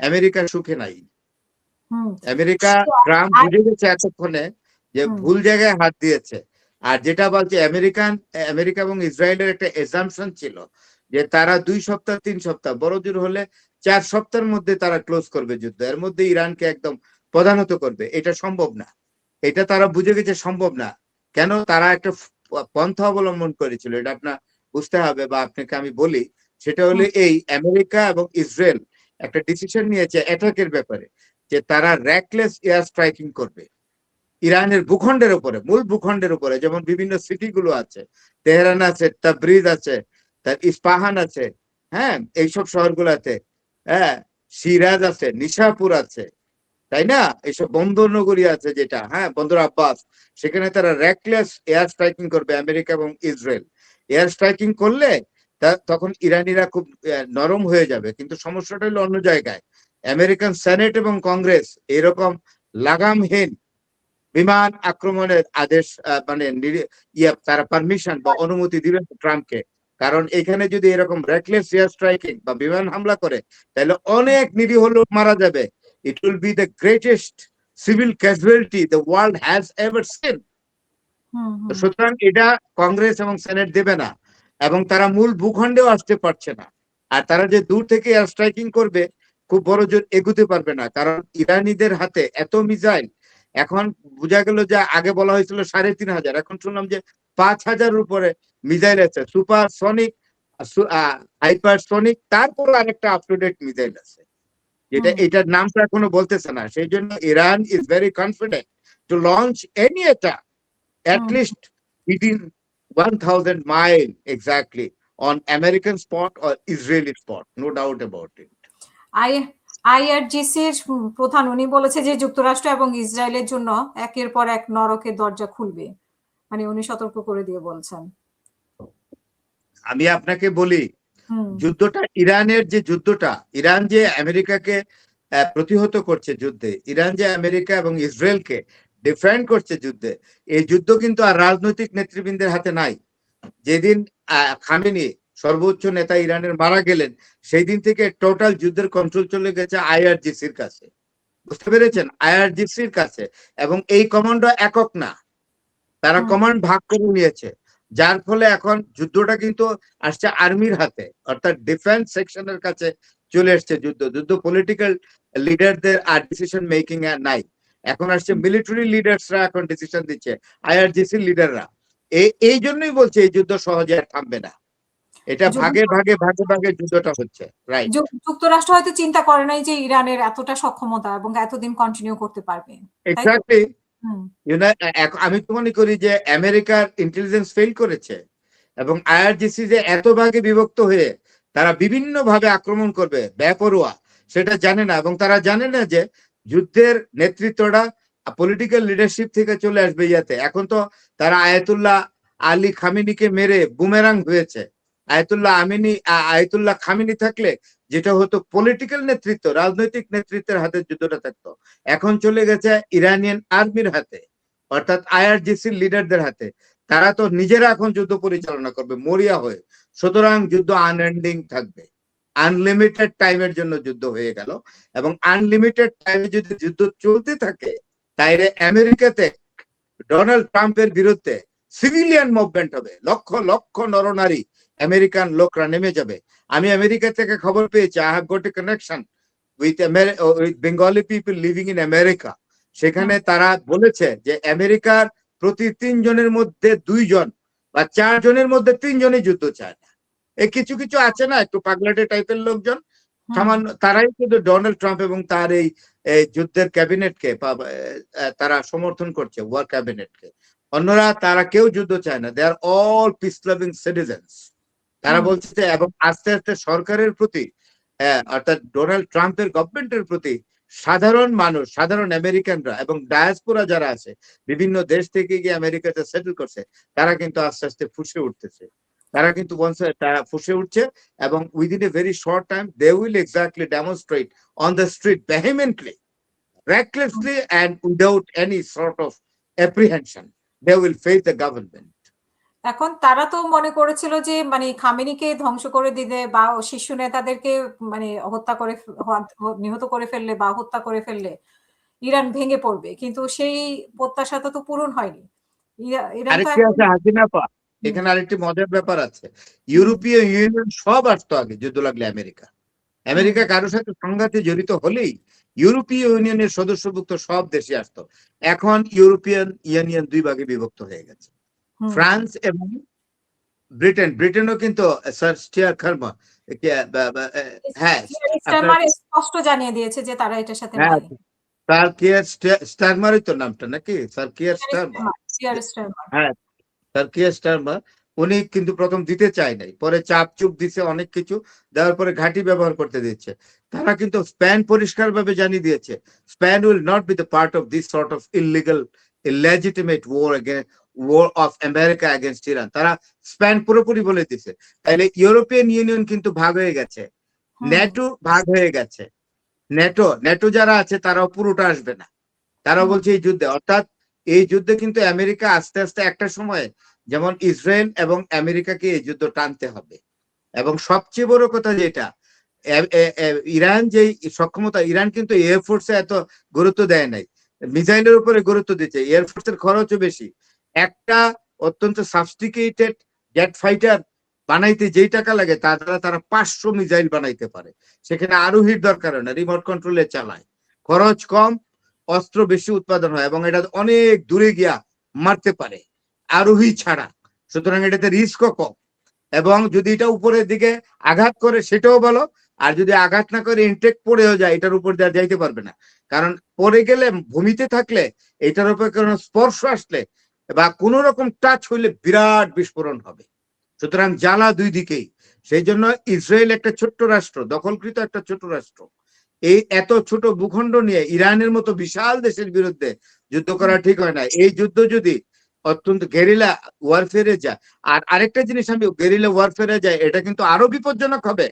America সুখে নাই। হুম America Trump বুঝে গেছে এতক্ষণে যে ভুল জায়গায় হাত দিয়েছে। আর যেটা বলছে আমেরিকা এবং ইসরায়েলের একটা এজাম্পশন ছিল যে তারা 2 সপ্তাহ 3 সপ্তাহ বড় জোর হলে 4 সপ্তাহের মধ্যে তারা ক্লোজ করবে যুদ্ধ, এর মধ্যে ইরানকে একদম প্রধানত করবে। এটা সম্ভব না, এটা তারা বুঝে গেছে সম্ভব না। কেন? তারা একটা পন্থা অবলম্বন করেছিল, এটা আপনার বুঝতে হবে বা আপনাকে আমি বলি। সেটা হলো এই আমেরিকা এবং ইসরায়েল একটা ডিসিশন নিয়েছে অ্যাটাকের ব্যাপারে, যে তারা র্যাকলেস এয়ার স্ট্রাইকিং করবে ইরানের ভূখণ্ডের উপরে, মূল ভূখণ্ডের উপরে। যেমন বিভিন্ন সিটি গুলো আছে, তেহরান আছে, তাবরিজ আছে, তার ইস্পাহান আছে, হ্যাঁ, এইসব শহরগুলোতে, হ্যাঁ, সিরাজ আছে, নিশাপুর আছে, তাই না? এইসব বন্দর নগরী আছে, যেটা, হ্যাঁ, বন্দর আব্বাস, সেখানে তারা র্যাকলেস এয়ার স্ট্রাইকিং করবে আমেরিকা এবং ইসরায়েল। এয়ার স্ট্রাইকিং করলে তখন ইরানিরা খুব নরম হয়ে যাবে। কিন্তু সমস্যাটা হলো অন্য জায়গায়। আমেরিকান সেনেট এবং কংগ্রেস এরকম লাগামহীন বিমান আক্রমণের আদেশ মানে তারা পারমিশন বা অনুমতি দিবে ট্রাম্পকে। কারণ এখানে যদি এরকম রেকলেস এয়ার স্ট্রাইকিং বা বিমান হামলা করে, তাহলে অনেক নিরীহ লোক মারা যাবে। It will be the greatest civil casualty the world has ever seen. সুতরাং এটা কংগ্রেস এবং সেনেট দেবে না, এবং তারা মূল ভূখণ্ডেও আসতে পারছে না। আর তারা যে দূর থেকে এয়ার স্ট্রাইকিং করবে, খুব বড় জোর এগুতে পারবে না, কারণ ইরানিদের হাতে এত মিসাইল। এখন বোঝা গেল যে আগে বলা হয়েছিল ৩,৫০০, এখন শুনলাম যে ৫,০০০-এর উপরে মিসাইল আছে, সুপারসনিক, হাইপারসনিক, তারপর আরেকটা আপ টু ডেট মিসাইল আছে, যেটা এটার নামটা এখনো বলতেছে না। সেই জন্য Iran is very confident to launch any attack at least within 1,000 mile exactly on American spot or Israeli spot, no doubt about it. আইআরজিসির প্রধান উনি বলেছে যে যুক্তরাষ্ট্র এবং ইসরায়েলের জন্য একের পর এক নরকের দরজা খুলবে, মানে উনি সতর্ক করে দিয়ে বলছেন। আমি আপনাকে বলি, যুদ্ধটা ইরানের যে যুদ্ধটা, ইরান যে আমেরিকাকে প্রতিহত করছে যুদ্ধে, ইরান যে আমেরিকা এবং ইসরায়েলকে ডিফেন্ড করছে যুদ্ধে, এই যুদ্ধ কিন্তু আর রাজনৈতিক নেতৃবৃন্দের হাতে নাই। যেদিন খামেনি সর্বোচ্চ নেতা ইরানের মারা গেলেন, সেই দিন থেকে টোটাল যুদ্ধের কন্ট্রোল চলে গেছে আইআরজিসির কাছে, বুঝতে পেরেছেন? আইআরজিসির কাছে। এবং এই কমান্ড একক না, তারা কমান্ড ভাগ করে নিয়েছে, যার ফলে এখন যুদ্ধটা কিন্তু আসছে আর্মির হাতে, অর্থাৎ ডিফেন্স সেকশনের কাছে চলে আসছে যুদ্ধ পলিটিক্যাল লিডারদের আর ডিসিশন মেকিং এ নাই। এখন আসছে মিলিটারি লিডার্সরা এখন ডিসিশন দিচ্ছে, আইআরজিসির লিডাররা। এই জন্যই বলছে এই যুদ্ধ সহজে আর থামবে না, এটা ভাগে ভাগে যুদ্ধটা হচ্ছে। রাইট, যুক্তরাষ্ট্র হয়তো চিন্তা করে নাই যে ইরানের এতটা সক্ষমতা এবং এতদিন কন্টিনিউ করতে পারবে। এক্স্যাক্টলি। আমি তো মনে করি যে আমেরিকার ইন্টেলিজেন্স ফেল করেছে, এবং আইআরজিসি যে এত ভাগে বিভক্ত হয়ে তারা বিভিন্ন ভাবে আক্রমণ করবে বেপরোয়া, সেটা জানে না। এবং তারা জানে না যে যুদ্ধের নেতৃত্বটা পলিটিক্যাল লিডারশিপ থেকে চলে আসবে ইয়াতে। এখন তো তারা আয়াতুল্লাহ আলী খামিনিকে মেরে বুমেরাং হয়েছে। আয়াতুল্লাহ খামিনি থাকলে যেটা হতো পলিটিক্যাল নেতৃত্ব, রাজনৈতিক নেতৃত্বের হাতে যুদ্ধটা থাকতো, এখন চলে গেছে ইরানিয়ান আর্মির হাতে, অর্থাৎ আইআরজিসির লিডারদের হাতে। তারা তো নিজেরা এখন যুদ্ধ পরিচালনা করবে মরিয়া হয়ে। সুতরাং যুদ্ধ আনএন্ডিং থাকবে, আনলিমিটেড টাইমের জন্য যুদ্ধ হয়ে গেল। এবং আনলিমিটেড টাইমে যদি যুদ্ধ চলতে থাকে, তাইলে আমেরিকাতে ডোনাল্ড ট্রাম্পের বিরুদ্ধে সিভিলিয়ান মুভমেন্ট হবে, লক্ষ লক্ষ নরনারী আমেরিকান লোকরা নেমে যাবে। আমি আমেরিকা থেকে খবর পেয়েছি, I have got a connection with Bengali people living in America. সেখানে তারা বলেছে যে আমেরিকার প্রতি 3 জনের মধ্যে 2 জন বা 4 জনের মধ্যে 3 জনই যুদ্ধ চায় না। এই কিছু কিছু আছে না একটু পাগলাটে টাইপের লোকজন, সামান্য, তারাই কিন্তু ডোনাল্ড ট্রাম্প এবং তার এই যুদ্ধের ক্যাবিনেটকে তারা সমর্থন করছে, ওয়ার ক্যাবিনেটকে। অন্যরা তারা কেউ যুদ্ধ চায় না, দে আর অল পিস লাভিং সিটিজেন্স। তারা বলছে, এবং আস্তে আস্তে সরকারের প্রতি, অর্থাৎ ডোনাল্ড ট্রাম্পের গভর্নমেন্টের প্রতি সাধারণ মানুষ, সাধারণ আমেরিকানরা এবং ডায়াসপোরা যারা আছে, বিভিন্ন দেশ থেকে গিয়ে আমেরিকাতে সেটেল করছে, তারা কিন্তু আস্তে আস্তে ফুসে উঠতেছে। তারা কিন্তু তারা ফুসে উঠছে, এবং within a very short time they will exactly demonstrate on the street vehemently, recklessly and without any sort of apprehension. They will face the government. এখন তারা তো মনে করেছিল যে মানে খামেনিকে ধ্বংস করে দিলে বা শীর্ষ নেতাদেরকে মানে নিহত করে ফেললে বা হত্যা করে ফেললে ইরান ভেঙে পড়বে, কিন্তু সেই প্রত্যাশা তো পূরণ হয়নি। ইরান তো আরেকটি এখন আছে হাসিনা আপা, এখানে আরেকটি মজার ব্যাপার আছে। ইউরোপীয় ইউনিয়ন সব আসতো আগে যুদ্ধ লাগলে আমেরিকা। আমেরিকা কারোর সাথে সংঘাতে জড়িত হলেই ইউরোপীয় ইউনিয়নের সদস্যভুক্ত সব দেশে আসতো। এখন ইউরোপিয়ান ইউনিয়ন দুই ভাগে বিভক্ত হয়ে গেছে, ফ্রান্স এবং ব্রিটেন। ব্রিটেনও কিন্তু স্যার স্টিয়ার খারমা, হ্যাঁ আপনার, স্পষ্ট জানিয়ে দিয়েছে যে তারা এটার সাথে হ্যাঁ নাই। স্যার কিয়ার স্টারমারই তো নামটা নাকি, স্যার কিয়ার স্টারমার, হ্যাঁ স্যার কিয়ার স্টারমার। উনি কিন্তু প্রথম দিতে চায় নাই, পরে চাপ চুপ দিছে, অনেক কিছু দেওয়ার পরে ঘাঁটি ব্যবহার করতে দিচ্ছে। তারা কিন্তু স্পেন পরিষ্কার ভাবে জানিয়ে দিয়েছে, Spain will not be the part of this sort of illegal illegitimate war of America against Iran. তারা স্পেন পুরোপুরি বলে দিছে। তাইলে ইউরোপিয়ান ইউনিয়ন কিন্তু ভাগ হয়ে গেছে, ন্যাটো ভাগ হয়ে গেছে। ন্যাটো যারা আছে তারাও পুরোটা আসবে না, তারাও বলছে এই যুদ্ধে, অর্থাৎ এই যুদ্ধে কিন্তু আমেরিকা আস্তে আস্তে একটা সময় যেমন ইসরায়েল এবং আমেরিকাকে এই যুদ্ধ টানতে হবে। এবং সবচেয়ে বড় কথা যেটা, ইরান যে সক্ষমতা, ইরান কিন্তু এয়ারফোর্সে এত গুরুত্ব দেয় নাই, মিসাইলের উপরে গুরুত্ব দিচ্ছে। এয়ারফোর্সের খরচও বেশি। একটা অত্যন্ত সাবস্টিকেটেড জেট ফাইটার বানাইতে যেই টাকা লাগে তা দ্বারা তারা 500 মিসাইল বানাইতে পারে। সেখানে আরোহীর দরকার হয় না, রিমোট কন্ট্রোলে চালায়, খরচ কম, অস্ত্র বেশি উৎপাদন হয় এবং এটা অনেক দূরে গিয়া মারতে পারে আরোহী ছাড়া। সুতরাং এটাতে রিস্কও কম, এবং যদি এটা উপরের দিকে আঘাত করে সেটাও ভালো, আর যদি আঘাত না করে ইনটেক পড়েও যায় এটার উপর দেওয়া যাইতে পারবে না, কারণ পড়ে গেলে ভূমিতে থাকলে এটার উপর কোনো স্পর্শ আসলে বা কোন রকম টাচ হইলে বিরাট বিস্ফোরণ হবে। সুতরাং জ্বালা দুই দিকেই। সেই জন্য ইসরায়েল একটা ছোট্ট রাষ্ট্র, দখলকৃত একটা ছোট রাষ্ট্র, এই এত ছোট ভূখণ্ড নিয়ে ইরানের মতো বিশাল দেশের বিরুদ্ধে যুদ্ধ করা ঠিক হয় না। এই যুদ্ধ যদি অত্যন্ত গেরিলা ওয়ারফেয়ারে যায়, আর আরেকটা জিনিস আমি গেরিলা ওয়ারফেয়ারে যায়, এটা কিন্তু আরো বিপজ্জনক হবে।